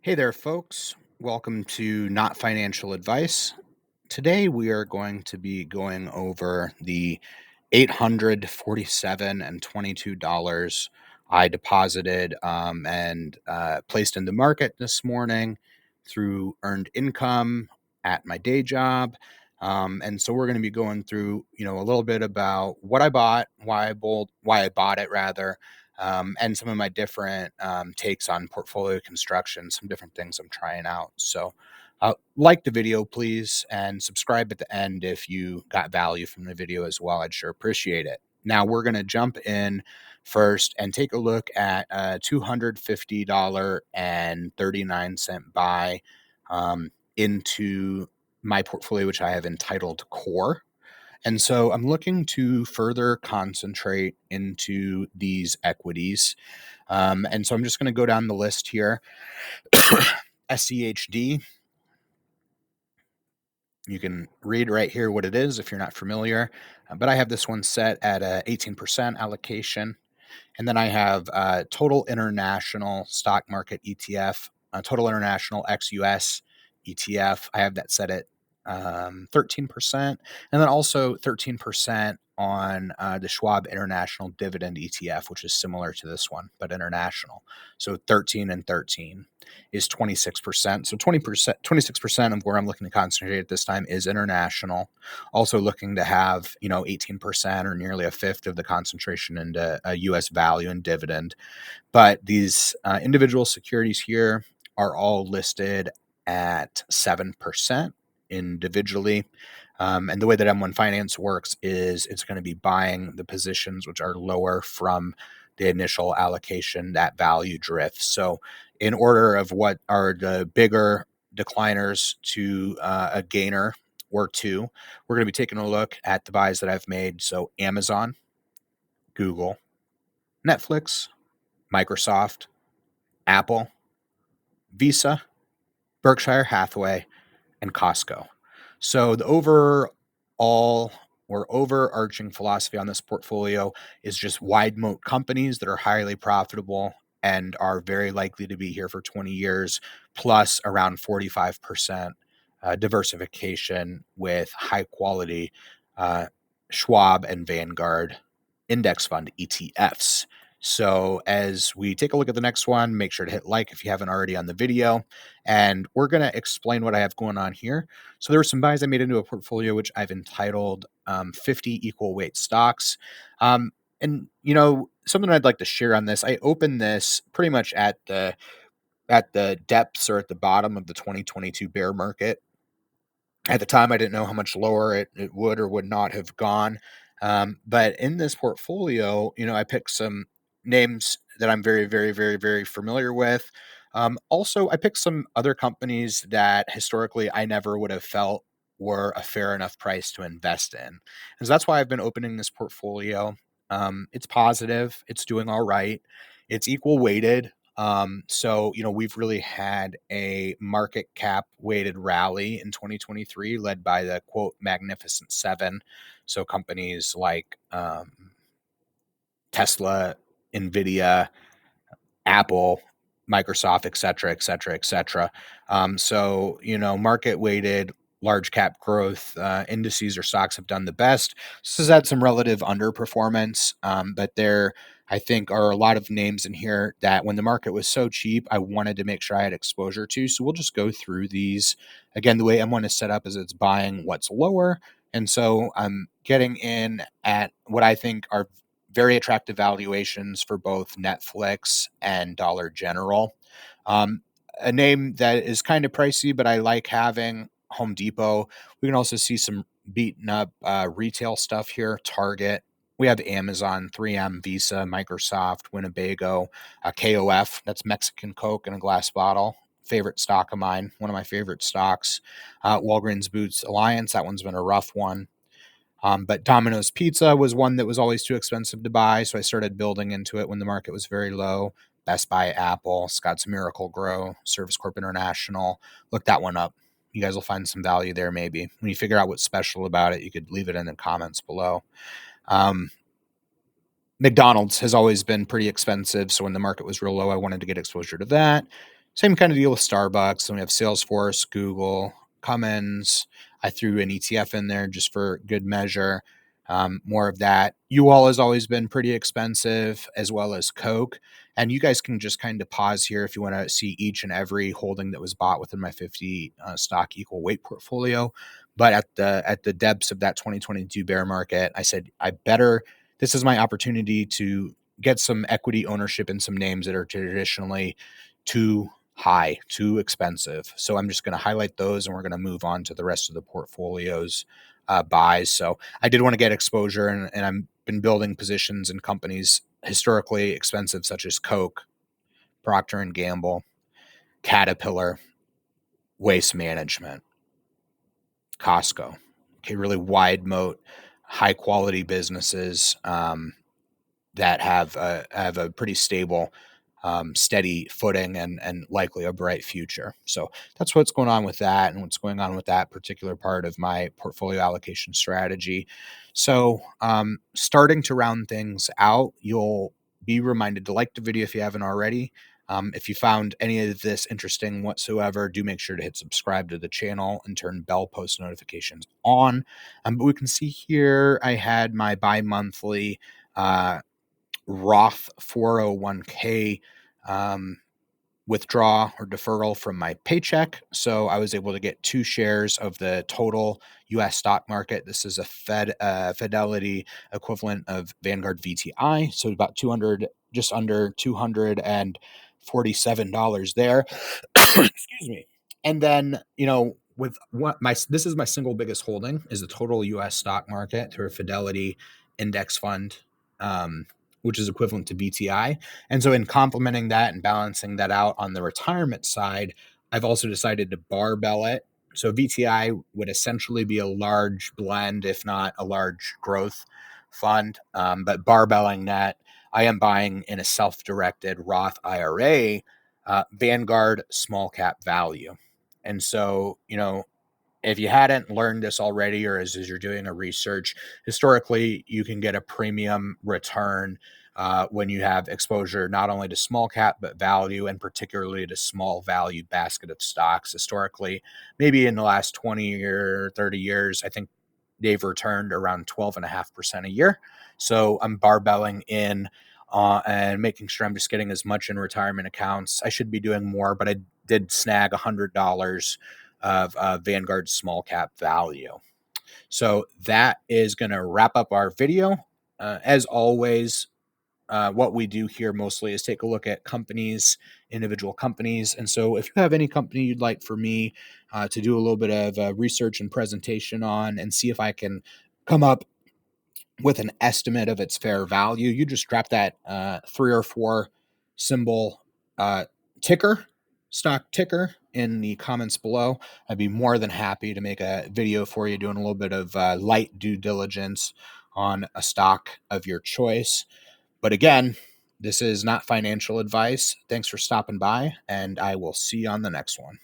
Hey there, folks. Welcome to Not Financial Advice. Today we are going to be going over the 847 and $22 I deposited and placed in the market this morning through earned income at my day job. And so we're going to be going through, a little bit about what I bought, why I bought it rather, and some of my different takes on portfolio construction, some different things I'm trying out. So like the video, please, and subscribe at the end if you got value from the video as well. I'd sure appreciate it. Now, we're going to jump in first and take a look at a $250.39 buy into my portfolio, which I have entitled Core. And so I'm looking to further concentrate into these equities. And so I'm just going to go down the list here. SCHD. You can read right here what it is if you're not familiar, but I have this one set at a 18% allocation. And then I have Total International Stock Market ETF, Total International XUS ETF. I have that set at 13%. And then also 13% on the Schwab International Dividend ETF, which is similar to this one, but international. So 13 and 13 is 26%. So 26% of where I'm looking to concentrate at this time is international. Also looking to have, 18% or nearly a fifth of the concentration into a US value and dividend. But these individual securities here are all listed at 7% individually. And the way that M1 Finance works is it's going to be buying the positions which are lower from the initial allocation, that value drift. So in order of what are the bigger decliners to a gainer or two, we're going to be taking a look at the buys that I've made. So Amazon, Google, Netflix, Microsoft, Apple, Visa, Berkshire Hathaway, and Costco. So the overarching philosophy on this portfolio is just wide moat companies that are highly profitable and are very likely to be here for 20 years, plus around 45% diversification with high quality Schwab and Vanguard index fund ETFs. So as we take a look at the next one, make sure to hit like if you haven't already on the video. And we're going to explain what I have going on here. So there were some buys I made into a portfolio, which I've entitled 50 equal weight stocks. And, something I'd like to share on this, I opened this pretty much at the depths or at the bottom of the 2022 bear market. At the time, I didn't know how much lower it would or would not have gone. But in this portfolio, I picked some names that I'm very, very, very, very familiar with. Also, I picked some other companies that historically I never would have felt were a fair enough price to invest in. And so that's why I've been opening this portfolio. It's positive, it's doing all right, it's equal weighted. So, we've really had a market cap weighted rally in 2023 led by the quote Magnificent Seven. So companies like Tesla, Nvidia, Apple, Microsoft, et cetera, et cetera, et cetera. So, market weighted large cap growth indices or stocks have done the best. This has had some relative underperformance, but there, I think, are a lot of names in here that when the market was so cheap, I wanted to make sure I had exposure to. So we'll just go through these. Again, the way M1 is set up is it's buying what's lower. And so I'm getting in at what I think are very attractive valuations for both Netflix and Dollar General. A name that is kind of pricey, but I like having Home Depot. We can also see some beaten up retail stuff here. Target. We have Amazon, 3M, Visa, Microsoft, Winnebago, KOF. That's Mexican Coke in a glass bottle. Favorite stock of mine. One of my favorite stocks. Walgreens Boots Alliance. That one's been a rough one. But Domino's Pizza was one that was always too expensive to buy, so I started building into it when the market was very low. Best Buy, Apple, Scott's Miracle Grow, Service Corp International. Look that one up. You guys will find some value there maybe. When you figure out what's special about it, you could leave it in the comments below. McDonald's has always been pretty expensive, so when the market was real low, I wanted to get exposure to that. Same kind of deal with Starbucks. And we have Salesforce, Google, Cummins. I threw an ETF in there just for good measure. More of that. U-Haul has always been pretty expensive, as well as Coke. And you guys can just kind of pause here if you want to see each and every holding that was bought within my 50 stock equal weight portfolio. But at the depths of that 2022 bear market, I said I better. This is my opportunity to get some equity ownership in some names that are traditionally too high, too expensive. So I'm just going to highlight those, and we're going to move on to the rest of the portfolio's buys. So I did want to get exposure, and I've been building positions in companies historically expensive, such as Coke, Procter and Gamble, Caterpillar, Waste Management, Costco. Okay, really wide moat, high quality businesses that have a pretty stable, steady footing and likely a bright future. So that's what's going on with that, and what's going on with that particular part of my portfolio allocation strategy. So starting to round things out, you'll be reminded to like the video if you haven't already. If you found any of this interesting whatsoever, do make sure to hit subscribe to the channel and turn bell post notifications on. But we can see here I had my bi-monthly Roth 401k withdraw or deferral from my paycheck. So I was able to get 2 shares of the total US stock market. This is a Fidelity equivalent of Vanguard VTI. So about 200, just under $247 there. Excuse me. And then, with what this is my single biggest holding is the total US stock market through a Fidelity index fund, which is equivalent to VTI. And so in complementing that and balancing that out on the retirement side, I've also decided to barbell it. So VTI would essentially be a large blend, if not a large growth fund. But barbelling that, I am buying in a self-directed Roth IRA, Vanguard small cap value. And so, if you hadn't learned this already, or as you're doing a research, historically, you can get a premium return when you have exposure not only to small cap, but value, and particularly to small value basket of stocks. Historically, maybe in the last 20 or 30 years, I think they've returned around 12.5% a year. So I'm barbelling in and making sure I'm just getting as much in retirement accounts. I should be doing more, but I did snag $100 of Vanguard small cap value. So that is going to wrap up our video. As always, what we do here mostly is take a look at companies, individual companies. And so if you have any company you'd like for me to do a little bit of research and presentation on, and see if I can come up with an estimate of its fair value, you just drop that 3 or 4 symbol ticker, stock ticker, in the comments below. I'd be more than happy to make a video for you doing a little bit of light due diligence on a stock of your choice. But again, this is not financial advice. Thanks for stopping by, and I will see you on the next one.